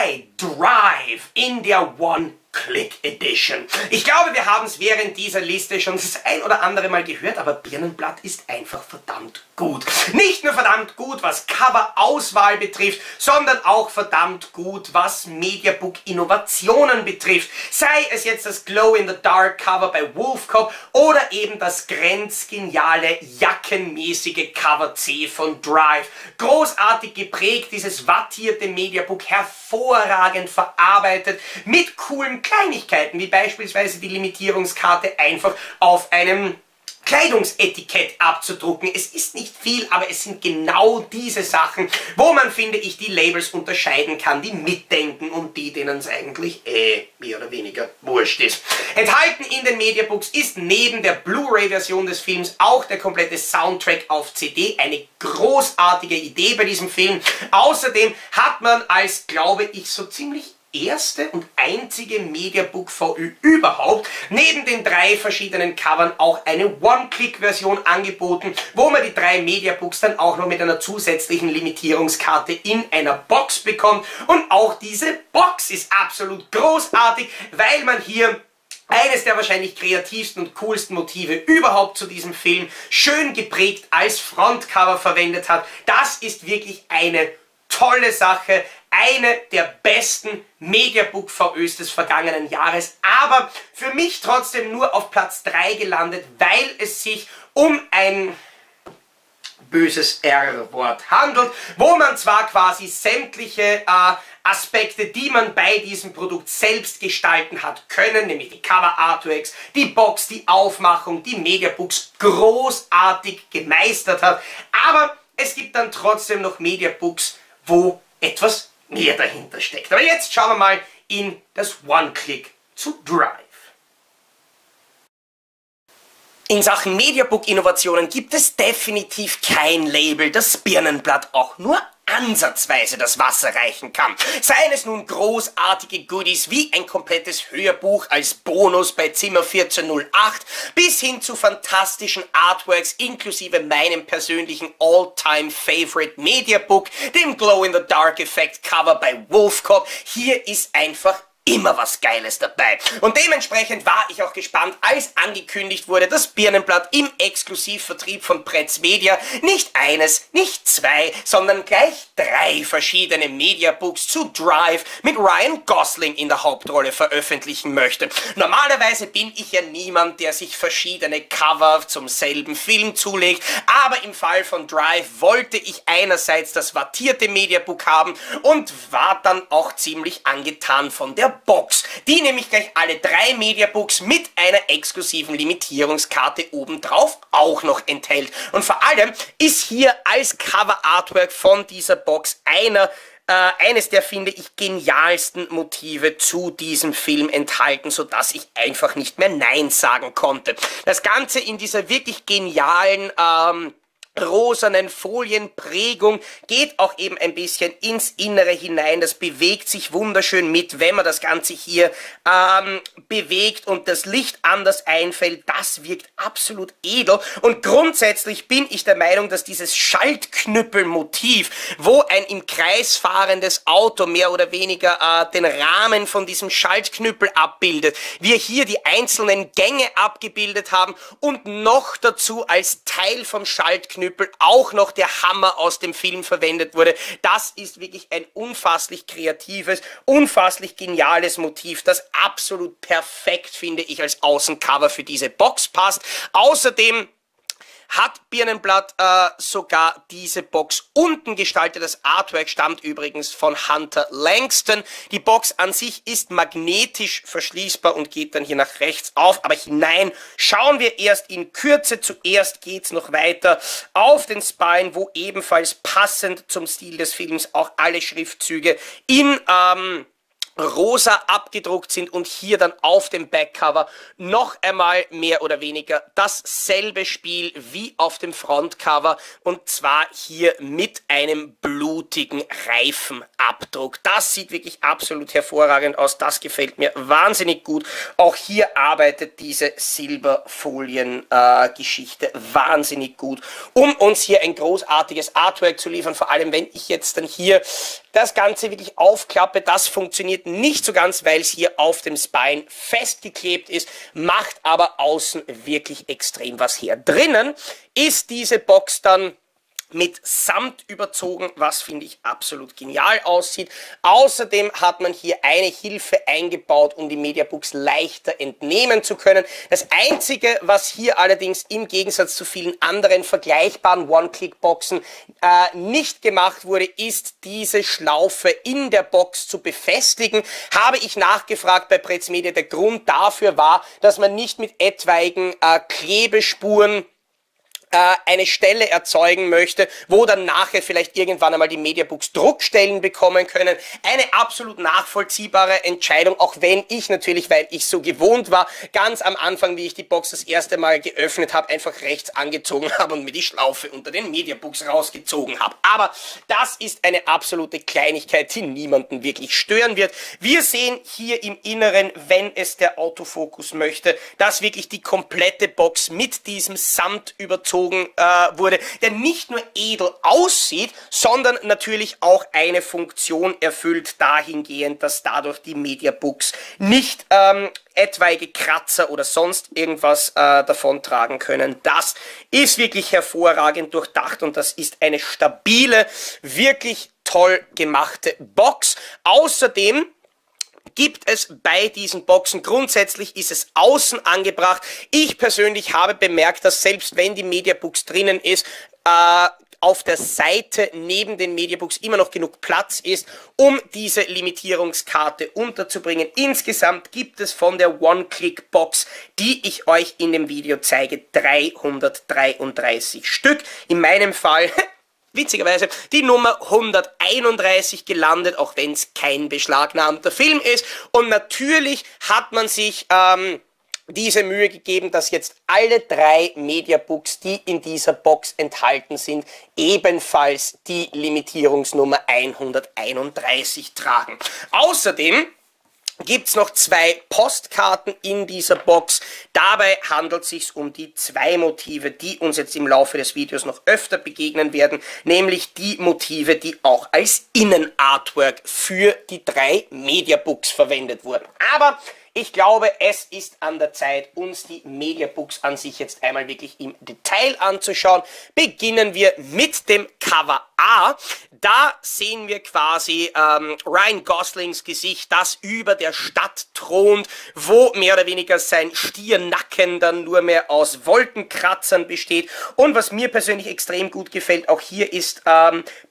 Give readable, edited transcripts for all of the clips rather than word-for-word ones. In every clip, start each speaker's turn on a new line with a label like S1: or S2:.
S1: bei Drive in der One-Click Edition. Ich glaube, wir haben es während dieser Liste schon das ein oder andere Mal gehört, aber Birnenblatt ist einfach verdammt gut. Nicht nur verdammt gut, was Cover-Auswahl betrifft, sondern auch verdammt gut, was Mediabook-Innovationen betrifft. Sei es jetzt das Glow-in-the-Dark-Cover bei Wolfcop oder eben das grenzgeniale, jackenmäßige Cover C von Drive. Großartig geprägt, dieses wattierte Mediabook, hervorragend verarbeitet, mit coolen Kleinigkeiten, wie beispielsweise die Limitierungskarte einfach auf einem Kleidungsetikett abzudrucken. Es ist nicht viel, aber es sind genau diese Sachen, wo man, finde ich, die Labels unterscheiden kann, die mitdenken und die, denen es eigentlich mehr oder weniger wurscht ist. Enthalten in den Mediabooks ist neben der Blu-ray-Version des Films auch der komplette Soundtrack auf CD. Eine großartige Idee bei diesem Film. Außerdem hat man als, glaube ich, so ziemlich erste und einzige Mediabook-VÖ überhaupt neben den 3 verschiedenen Covern auch eine One-Click-Version angeboten, wo man die 3 Mediabooks dann auch noch mit einer zusätzlichen Limitierungskarte in einer Box bekommt. Und auch diese Box ist absolut großartig, weil man hier eines der wahrscheinlich kreativsten und coolsten Motive überhaupt zu diesem Film schön geprägt als Frontcover verwendet hat. Das ist wirklich eine tolle Sache, eine der besten Mediabook-VÖs des vergangenen Jahres, aber für mich trotzdem nur auf Platz 3 gelandet, weil es sich um ein böses R-Wort handelt, wo man zwar quasi sämtliche Aspekte, die man bei diesem Produkt selbst gestalten hat können, nämlich die Cover-Artworks, die Box, die Aufmachung, die Mediabooks großartig gemeistert hat, aber es gibt dann trotzdem noch Mediabooks, wo etwas mehr dahinter steckt. Aber jetzt schauen wir mal in das One-Click zu Drive. In Sachen Mediabook-Innovationen gibt es definitiv kein Label, das Birnenblatt auch nur ansatzweise das Wasser reichen kann. Seien es nun großartige Goodies wie ein komplettes Hörbuch als Bonus bei Zimmer 1408 bis hin zu fantastischen Artworks inklusive meinem persönlichen All-Time-Favorite Mediabook, dem Glow-in-the-Dark-Effekt-Cover bei Wolfcop. Hier ist einfach immer was Geiles dabei. Und dementsprechend war ich auch gespannt, als angekündigt wurde, dass Birnenblatt im Exklusivvertrieb von Pretz-Media nicht eines, nicht 2, sondern gleich 3 verschiedene Mediabooks zu Drive mit Ryan Gosling in der Hauptrolle veröffentlichen möchte. Normalerweise bin ich ja niemand, der sich verschiedene Cover zum selben Film zulegt, aber im Fall von Drive wollte ich einerseits das wattierte Mediabook haben und war dann auch ziemlich angetan von der Box, die nämlich gleich alle 3 Mediabooks mit einer exklusiven Limitierungskarte obendrauf auch noch enthält. Und vor allem ist hier als Cover-Artwork von dieser Box eines der, finde ich, genialsten Motive zu diesem Film enthalten, sodass ich einfach nicht mehr Nein sagen konnte. Das Ganze in dieser wirklich genialen rosanen Folienprägung geht auch eben ein bisschen ins Innere hinein. Das bewegt sich wunderschön mit, wenn man das Ganze hier bewegt und das Licht anders einfällt. Das wirkt absolut edel und grundsätzlich bin ich der Meinung, dass dieses Schaltknüppelmotiv, wo ein im Kreis fahrendes Auto mehr oder weniger den Rahmen von diesem Schaltknüppel abbildet, wir hier die einzelnen Gänge abgebildet haben und noch dazu als Teil vom Schaltknüppel auch noch der Hammer aus dem Film verwendet wurde. Das ist wirklich ein unfasslich kreatives, unfasslich geniales Motiv, das absolut perfekt, finde ich, als Außencover für diese Box passt. Außerdem hat Birnenblatt sogar diese Box unten gestaltet. Das Artwork stammt übrigens von Hunter Langston. Die Box an sich ist magnetisch verschließbar und geht dann hier nach rechts auf, aber hinein schauen wir erst in Kürze. Zuerst geht's noch weiter auf den Spine, wo ebenfalls passend zum Stil des Films auch alle Schriftzüge in rosa abgedruckt sind und hier dann auf dem Backcover noch einmal mehr oder weniger dasselbe Spiel wie auf dem Frontcover, und zwar hier mit einem blutigen Reifenabdruck. Das sieht wirklich absolut hervorragend aus, das gefällt mir wahnsinnig gut. Auch hier arbeitet diese Silberfolien-Geschichte wahnsinnig gut, um uns hier ein großartiges Artwork zu liefern, vor allem wenn ich jetzt dann hier das Ganze wirklich aufklappe. Das funktioniert nicht so ganz, weil es hier auf dem Spine festgeklebt ist, macht aber außen wirklich extrem was her. Drinnen ist diese Box dann mit Samt überzogen, was finde ich absolut genial aussieht. Außerdem hat man hier eine Hilfe eingebaut, um die Mediabooks leichter entnehmen zu können. Das Einzige, was hier allerdings im Gegensatz zu vielen anderen vergleichbaren One-Click-Boxen nicht gemacht wurde, ist diese Schlaufe in der Box zu befestigen. Habe ich nachgefragt bei Pretz-Media. Der Grund dafür war, dass man nicht mit etwaigen Klebespuren eine Stelle erzeugen möchte, wo dann nachher vielleicht irgendwann einmal die Mediabooks Druckstellen bekommen können. Eine absolut nachvollziehbare Entscheidung, auch wenn ich natürlich, weil ich so gewohnt war, ganz am Anfang, wie ich die Box das erste Mal geöffnet habe, einfach rechts angezogen habe und mir die Schlaufe unter den Mediabooks rausgezogen habe. Aber das ist eine absolute Kleinigkeit, die niemanden wirklich stören wird. Wir sehen hier im Inneren, wenn es der Autofokus möchte, dass wirklich die komplette Box mit diesem Samt überzogen wurde, der nicht nur edel aussieht, sondern natürlich auch eine Funktion erfüllt, dahingehend, dass dadurch die Mediabooks nicht etwaige Kratzer oder sonst irgendwas davontragen können. Das ist wirklich hervorragend durchdacht und das ist eine stabile, wirklich toll gemachte Box. Außerdem gibt es bei diesen Boxen, grundsätzlich ist es außen angebracht. Ich persönlich habe bemerkt, dass selbst wenn die Mediabooks drinnen ist, auf der Seite neben den Mediabooks immer noch genug Platz ist, um diese Limitierungskarte unterzubringen. Insgesamt gibt es von der One-Click-Box, die ich euch in dem Video zeige, 333 Stück. In meinem Fall witzigerweise die Nummer 131 gelandet, auch wenn es kein beschlagnahmter Film ist. Und natürlich hat man sich diese Mühe gegeben, dass jetzt alle 3 Mediabooks, die in dieser Box enthalten sind, ebenfalls die Limitierungsnummer 131 tragen. Außerdem gibt es noch 2 Postkarten in dieser Box. Dabei handelt es sich um die 2 Motive, die uns jetzt im Laufe des Videos noch öfter begegnen werden, nämlich die Motive, die auch als Innenartwork für die 3 Mediabooks verwendet wurden. Aber ich glaube, es ist an der Zeit, uns die Mediabooks an sich jetzt einmal wirklich im Detail anzuschauen. Beginnen wir mit dem Cover A. Da sehen wir quasi Ryan Goslings Gesicht, das über der Stadt thront, wo mehr oder weniger sein Stiernacken dann nur mehr aus Wolkenkratzern besteht. Und was mir persönlich extrem gut gefällt, auch hier ist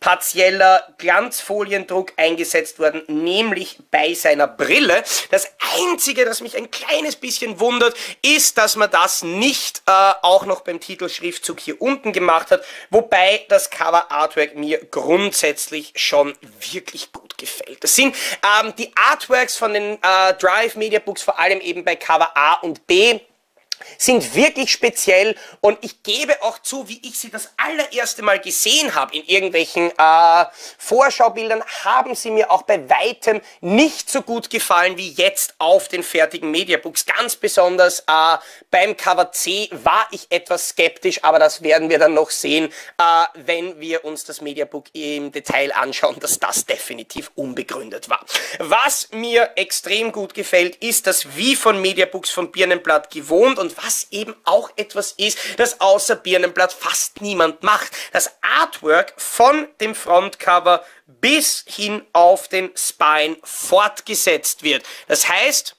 S1: partieller Glanzfoliendruck eingesetzt worden, nämlich bei seiner Brille. Das Einzige, das mich ein kleines bisschen wundert, ist, dass man das nicht auch noch beim Titelschriftzug hier unten gemacht hat, wobei das Cover Artwork mir grundsätzlich schon wirklich gut gefällt. Das sind die Artworks von den Drive Mediabooks, vor allem eben bei Cover A und B, sind wirklich speziell, und ich gebe auch zu, wie ich sie das allererste Mal gesehen habe in irgendwelchen Vorschaubildern, haben sie mir auch bei weitem nicht so gut gefallen wie jetzt auf den fertigen Mediabooks. Ganz besonders beim Cover C war ich etwas skeptisch, aber das werden wir dann noch sehen, wenn wir uns das Mediabook im Detail anschauen, dass das definitiv unbegründet war. Was mir extrem gut gefällt, ist das wie von Mediabooks vom Birnenblatt gewohnt, und was eben auch etwas ist, das außer Birnenblatt fast niemand macht. Das Artwork von dem Frontcover bis hin auf den Spine fortgesetzt wird. Das heißt,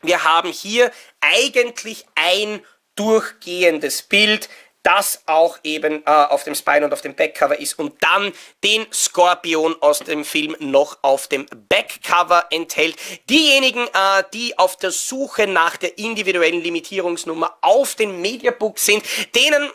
S1: wir haben hier eigentlich ein durchgehendes Bild, das auch eben auf dem Spine und auf dem Backcover ist und dann den Skorpion aus dem Film noch auf dem Backcover enthält. Diejenigen, die auf der Suche nach der individuellen Limitierungsnummer auf den Mediabooks sind, denen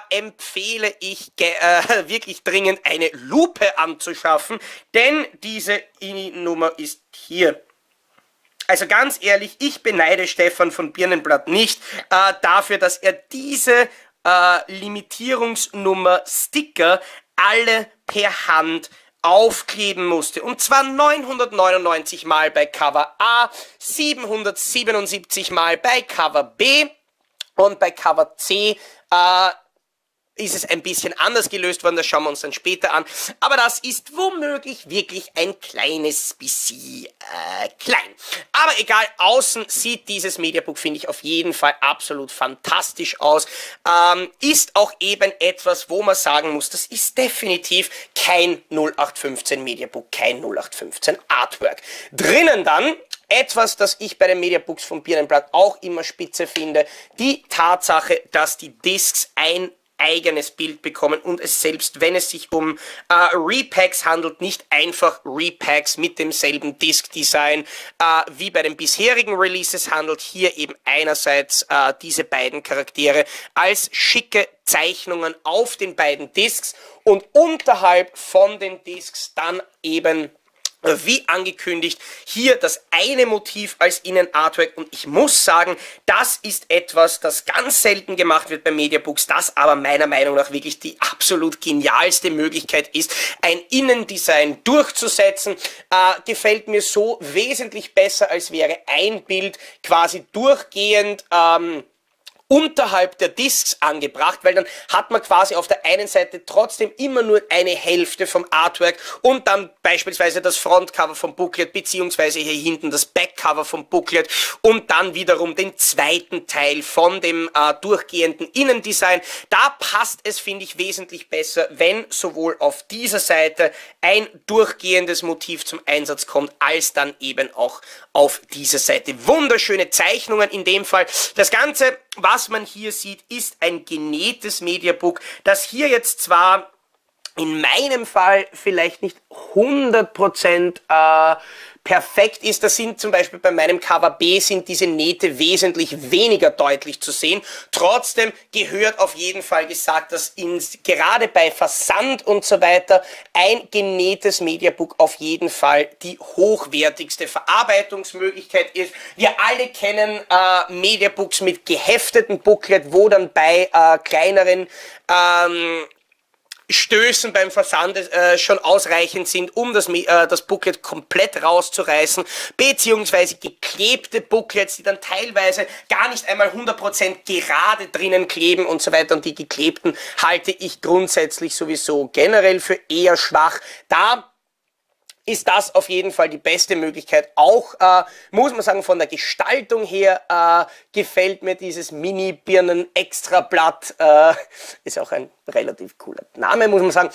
S1: empfehle ich wirklich dringend eine Lupe anzuschaffen, denn diese INI-Nummer ist hier Also ganz ehrlich, ich beneide Stefan von Birnenblatt nicht dafür, dass er diese Limitierungsnummer Sticker alle per Hand aufkleben musste. Und zwar 999 Mal bei Cover A, 777 Mal bei Cover B und bei Cover C ist es ein bisschen anders gelöst worden, das schauen wir uns dann später an. Aber das ist womöglich wirklich ein kleines bisschen klein. Aber egal, außen sieht dieses Mediabook, finde ich, auf jeden Fall absolut fantastisch aus. Ist auch eben etwas, wo man sagen muss, das ist definitiv kein 0815 Mediabook, kein 0815 Artwork. Drinnen dann etwas, das ich bei den Mediabooks von Birnenblatt auch immer spitze finde, die Tatsache, dass die Discs ein eigenes Bild bekommen und es selbst, wenn es sich um Repacks handelt, nicht einfach Repacks mit demselben Disc-Design wie bei den bisherigen Releases handelt. Hier eben einerseits diese beiden Charaktere als schicke Zeichnungen auf den beiden Discs und unterhalb von den Discs dann eben wie angekündigt, hier das eine Motiv als Innenartwork und ich muss sagen, das ist etwas, das ganz selten gemacht wird bei Mediabooks, das aber meiner Meinung nach wirklich die absolut genialste Möglichkeit ist, ein Innendesign durchzusetzen. Gefällt mir so wesentlich besser, als wäre ein Bild quasi durchgehend unterhalb der Discs angebracht, weil dann hat man quasi auf der einen Seite trotzdem immer nur eine Hälfte vom Artwork und dann beispielsweise das Frontcover vom Booklet beziehungsweise hier hinten das Backcover vom Booklet und dann wiederum den zweiten Teil von dem durchgehenden Innendesign. Da passt es, finde ich, wesentlich besser, wenn sowohl auf dieser Seite ein durchgehendes Motiv zum Einsatz kommt, als dann eben auch auf dieser Seite. Wunderschöne Zeichnungen in dem Fall. Das Ganze, was man hier sieht, ist ein genähtes Mediabook, das hier jetzt zwar in meinem Fall vielleicht nicht 100% perfekt ist. Das sind zum Beispiel bei meinem Cover B sind diese Nähte wesentlich weniger deutlich zu sehen. Trotzdem gehört auf jeden Fall gesagt, dass gerade bei Versand und so weiter ein genähtes Mediabook auf jeden Fall die hochwertigste Verarbeitungsmöglichkeit ist. Wir alle kennen Mediabooks mit gehefteten Booklet, wo dann bei kleineren Stößen beim Versand schon ausreichend sind, um das Booklet komplett rauszureißen, beziehungsweise geklebte Booklets, die dann teilweise gar nicht einmal 100% gerade drinnen kleben und so weiter, und die geklebten halte ich grundsätzlich sowieso generell für eher schwach. Da ist das auf jeden Fall die beste Möglichkeit. Auch, muss man sagen, von der Gestaltung her gefällt mir dieses Mini-Birnen-Extrablatt, ist auch ein relativ cooler Name, muss man sagen,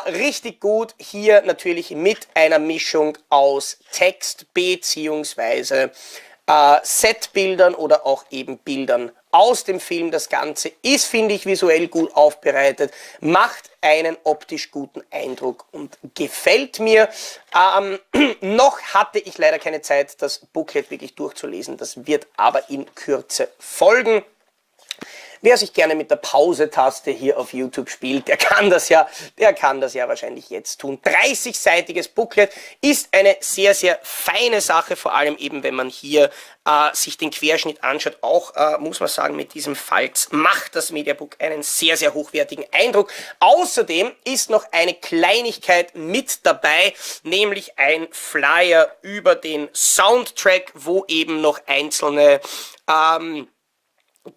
S1: richtig gut. Hier natürlich mit einer Mischung aus Text beziehungsweise Setbildern oder auch eben Bildern aus dem Film. Das Ganze ist, finde ich, visuell gut aufbereitet, macht einen optisch guten Eindruck und gefällt mir. Noch hatte ich leider keine Zeit, das Booklet wirklich durchzulesen. Das wird aber in Kürze folgen. Wer sich gerne mit der Pause-Taste hier auf YouTube spielt, der kann das ja wahrscheinlich jetzt tun. 30-seitiges Booklet ist eine sehr, sehr feine Sache, vor allem eben, wenn man hier sich den Querschnitt anschaut. Auch, muss man sagen, mit diesem Falz macht das Mediabook einen sehr, sehr hochwertigen Eindruck. Außerdem ist noch eine Kleinigkeit mit dabei, nämlich ein Flyer über den Soundtrack, wo eben noch einzelne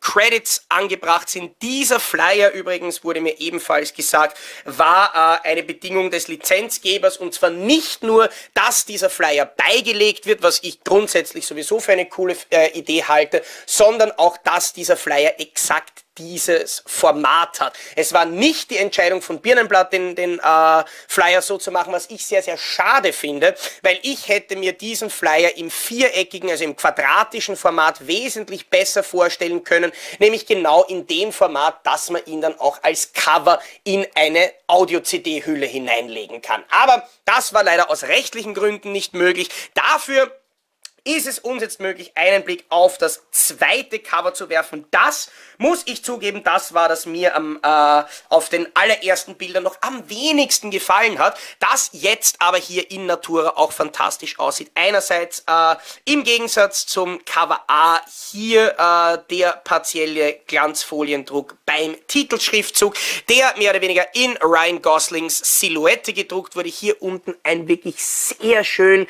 S1: Credits angebracht sind. Dieser Flyer übrigens, wurde mir ebenfalls gesagt, war eine Bedingung des Lizenzgebers, und zwar nicht nur, dass dieser Flyer beigelegt wird, was ich grundsätzlich sowieso für eine coole Idee halte, sondern auch, dass dieser Flyer exakt dieses Format hat. Es war nicht die Entscheidung von Birnenblatt, den Flyer so zu machen, was ich sehr, sehr schade finde, weil ich hätte mir diesen Flyer im viereckigen, also im quadratischen Format wesentlich besser vorstellen können, nämlich genau in dem Format, dass man ihn dann auch als Cover in eine Audio-CD-Hülle hineinlegen kann. Aber das war leider aus rechtlichen Gründen nicht möglich. Dafür ist es uns jetzt möglich, einen Blick auf das zweite Cover zu werfen. Das, muss ich zugeben, das war, das mir auf den allerersten Bildern noch am wenigsten gefallen hat, das jetzt aber hier in Natura auch fantastisch aussieht. Einerseits im Gegensatz zum Cover A hier der partielle Glanzfoliendruck beim Titelschriftzug, der mehr oder weniger in Ryan Goslings Silhouette gedruckt wurde. Hier unten ein wirklich sehr schön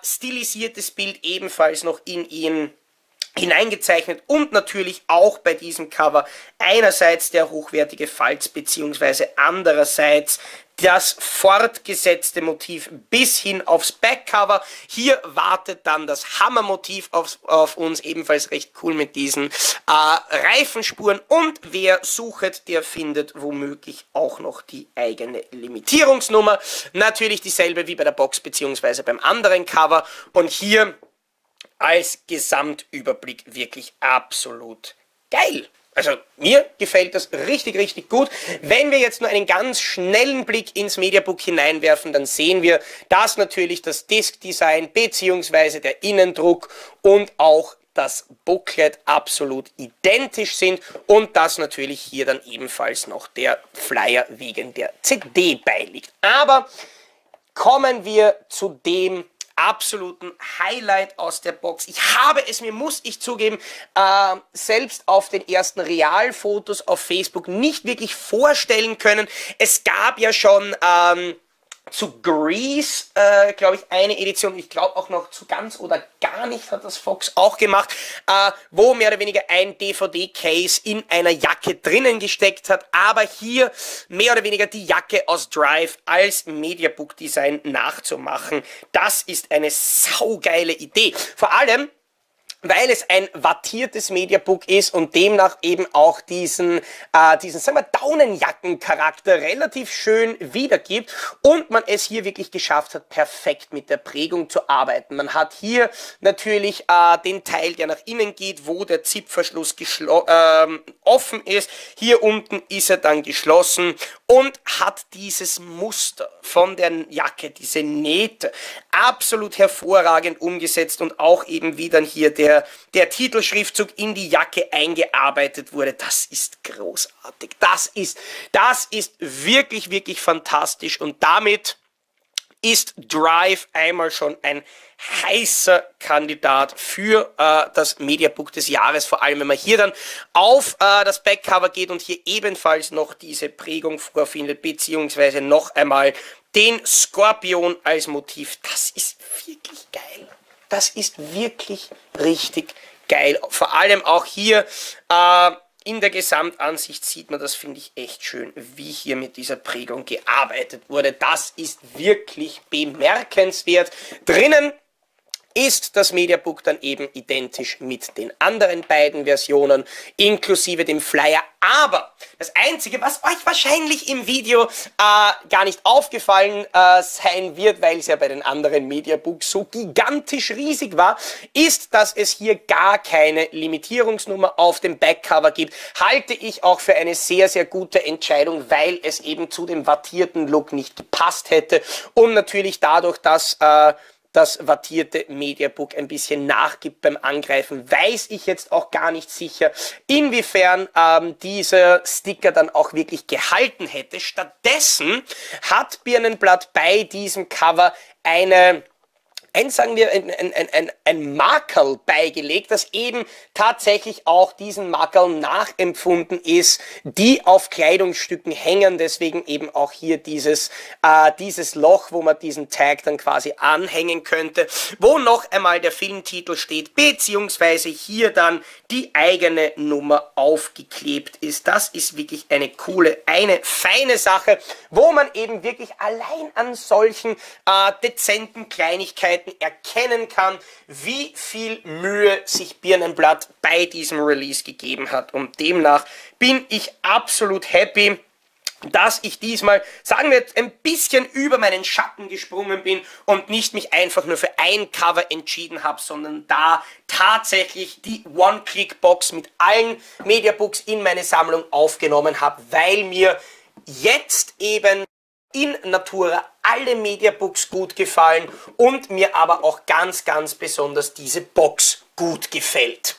S1: stilisiertes Bild, ebenfalls noch in ihn hineingezeichnet, und natürlich auch bei diesem Cover einerseits der hochwertige Falz beziehungsweise andererseits das fortgesetzte Motiv bis hin aufs Backcover. Hier wartet dann das Hammermotiv auf uns, ebenfalls recht cool mit diesen Reifenspuren, und wer sucht, der findet womöglich auch noch die eigene Limitierungsnummer. Natürlich dieselbe wie bei der Box beziehungsweise beim anderen Cover, und hier als Gesamtüberblick wirklich absolut geil. Also mir gefällt das richtig, richtig gut. Wenn wir jetzt nur einen ganz schnellen Blick ins Mediabook hineinwerfen, dann sehen wir, dass natürlich das Disk-Design bzw. der Innendruck und auch das Booklet absolut identisch sind und dass natürlich hier dann ebenfalls noch der Flyer wegen der CD beiliegt. Aber kommen wir zu dem absoluten Highlight aus der Box. Ich habe es mir, muss ich zugeben, selbst auf den ersten Realfotos auf Facebook nicht wirklich vorstellen können. Es gab ja schon zu Grease, glaube ich, eine Edition, ich glaube auch noch zu Ganz oder Gar nicht hat das Fox auch gemacht, wo mehr oder weniger ein DVD-Case in einer Jacke drinnen gesteckt hat, aber hier mehr oder weniger die Jacke aus Drive als Mediabook-Design nachzumachen. Das ist eine saugeile Idee. Vor allem, weil es ein wattiertes Mediabook ist und demnach eben auch diesen sagen wir, Daunenjacken-Charakter relativ schön wiedergibt und man es hier wirklich geschafft hat, perfekt mit der Prägung zu arbeiten. Man hat hier natürlich den Teil, der nach innen geht, wo der Zipfverschluss offen ist. Hier unten ist er dann geschlossen und hat dieses Muster von der Jacke, diese Nähte, absolut hervorragend umgesetzt und auch eben wie dann hier der Titelschriftzug in die Jacke eingearbeitet wurde. Das ist großartig. Das ist wirklich, wirklich fantastisch und damit ist Drive einmal schon ein heißer Kandidat für das Mediabook des Jahres, vor allem wenn man hier dann auf das Backcover geht und hier ebenfalls noch diese Prägung vorfindet, beziehungsweise noch einmal den Skorpion als Motiv. Das ist wirklich geil. Das ist wirklich richtig geil. Vor allem auch hier in der Gesamtansicht sieht man das, finde ich, echt schön, wie hier mit dieser Prägung gearbeitet wurde. Das ist wirklich bemerkenswert. Drinnen ist das Mediabook dann eben identisch mit den anderen beiden Versionen, inklusive dem Flyer. Aber das Einzige, was euch wahrscheinlich im Video gar nicht aufgefallen sein wird, weil es ja bei den anderen Mediabooks so gigantisch riesig war, ist, dass es hier gar keine Limitierungsnummer auf dem Backcover gibt. Halte ich auch für eine sehr, sehr gute Entscheidung, weil es eben zu dem wattierten Look nicht gepasst hätte und natürlich dadurch, dass das wattierte Mediabook ein bisschen nachgibt beim Angreifen, weiß ich jetzt auch gar nicht sicher, inwiefern dieser Sticker dann auch wirklich gehalten hätte. Stattdessen hat Birnenblatt bei diesem Cover sagen wir, ein Makerl beigelegt, das eben tatsächlich auch diesen Makerl nachempfunden ist, die auf Kleidungsstücken hängen, deswegen eben auch hier dieses Loch, wo man diesen Tag dann quasi anhängen könnte, wo noch einmal der Filmtitel steht, beziehungsweise hier dann die eigene Nummer aufgeklebt ist. Das ist wirklich eine coole, eine feine Sache, wo man eben wirklich allein an solchen dezenten Kleinigkeiten erkennen kann, wie viel Mühe sich Birnenblatt bei diesem Release gegeben hat. Und demnach bin ich absolut happy, dass ich diesmal, sagen wir jetzt, ein bisschen über meinen Schatten gesprungen bin und nicht mich einfach nur für ein Cover entschieden habe, sondern da tatsächlich die One-Click-Box mit allen Mediabooks in meine Sammlung aufgenommen habe, weil mir jetzt eben in Natura alle Mediabooks gut gefallen und mir aber auch ganz, ganz besonders diese Box gut gefällt.